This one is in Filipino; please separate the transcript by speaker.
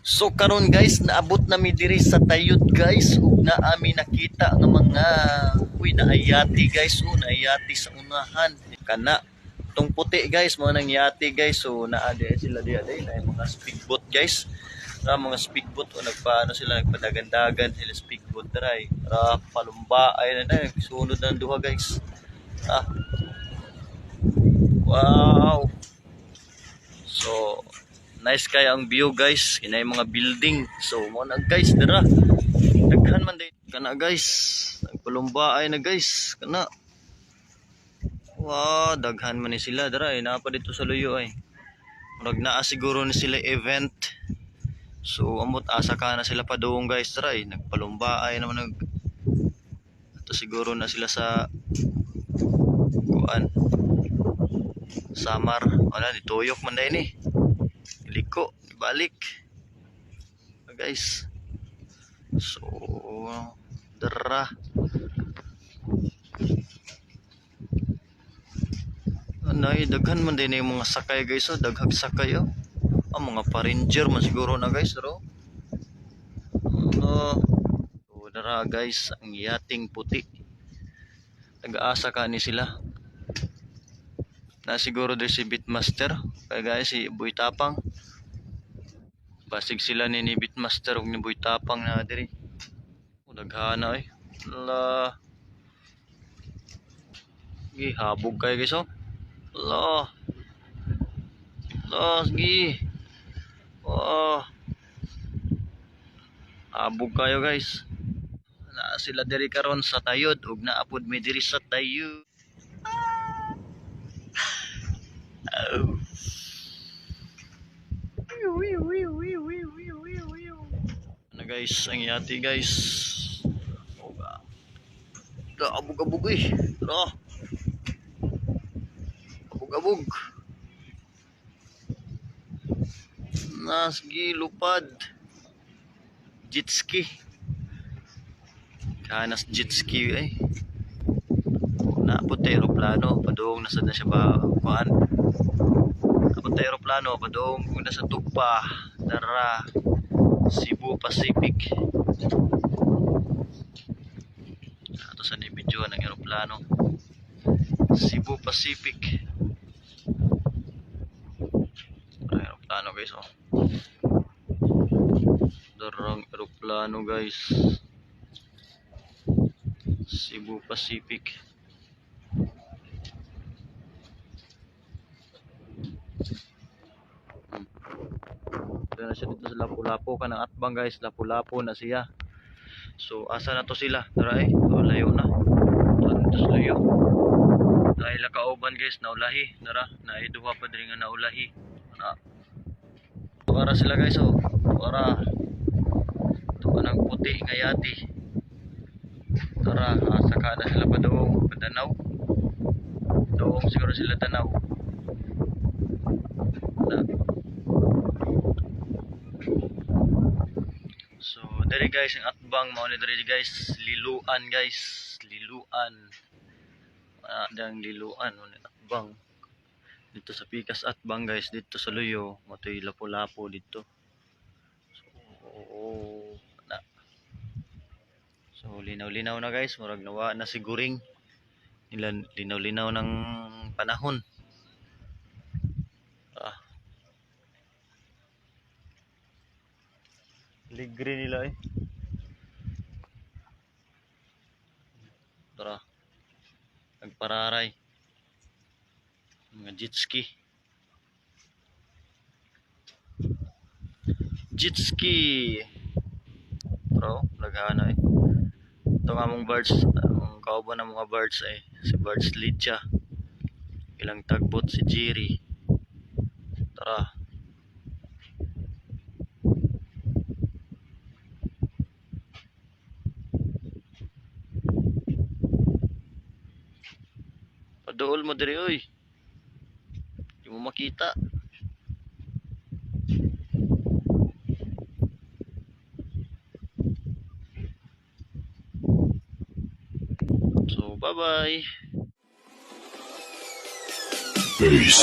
Speaker 1: So karon guys, naabot nami diri sa Tayud guys, ug naami nakita nga mga naayati guys, naayati sa unahan. Kana tong puti guys, mo nang yati guys, so naa sila diha na mga speedboat guys. Mga speedboat o nagpaano sila, nagpadagandagan sila speedboat dray. Palumba ay na sunod ng duha guys. Wow. So nice kay ang view guys, kinay mga building. So mo na guys dira. Daghan man day kana guys. Nagpalumba ay na guys. Kana. Wow, daghan man ni sila dira na pa dito sa luyo ay. Murag naa siguro ni sila event. So amot asa ka na sila pa doon guys dira nagpalumba ay naman ito siguro na sila sa kuan. Samar, wala dituyok man day ni. Liko, ibalik. Guys. So, dara. Anay, daghan man din yung mga sakay guys, daghag sakay oh. Ang mga pa-ranger man siguro na guys, bro. So, dara guys, ang yating puti. Nag-aasa ka ni sila. Na siguro din si Beatmaster, kaya guys si Boy Tapang. Basig sila ni Beatmaster ug ni Boy Tapang na diri. Daghana eh. La. Gihabog kayo guys oh. La. La, sige. Oh. Habog kayo guys. Na sila diri karon sa Tayud ug naapod mi diri sa Tayud. Oh. Ano guys, ang yati guys. Abog-abog eh. Abog-abog. Sige, lupad. Jet ski. Kanas jet ski eh. Naabot tayo aeroplano. Padung nasa na siya ba kuan. Naabot tayo aeroplano. Padung kung nasa Tugpa. Dara. Cebu Pacific. Ito sa video ng aeroplano. Cebu Pacific. Aeroplano guys oh. Darang aeroplano guys. Cebu Pacific. Na siya dito sa Lapu-Lapu ka ng atbang guys. Lapu-Lapu na siya. So asa na to sila? Tara eh. Layo na. Dito sa layo. Dahil kauban guys, naulahi. Tara, naiduha pa din nga naulahi. Para sila guys oh. Para ito ka ng puti nga yati. Tara, asa ka na sila pa doong padanaw. Doong siguro sila tanaw. So, dere guys ang atbang mao ni dere guys, liluan guys, liluan. Dang liluan mo ni atbang. Dito sa Pikas Atbang guys, dito sa Luyo, matoy Lapu-Lapu dito. So, linaw-linaw na guys, murag nawa na siguring. Linaw-linaw ng panahon. Ligre nila eh. Tara. Nagpararay. Mga jet ski. Jet ski. Bro, naghana eh. Ito nga mong birds, ang kauban ng mga birds eh. Si Birds Licha. Ilang tagbot si Jiri. Tara. Paduol mo diri oy. Di mo makita. So, bye-bye.
Speaker 2: Peace.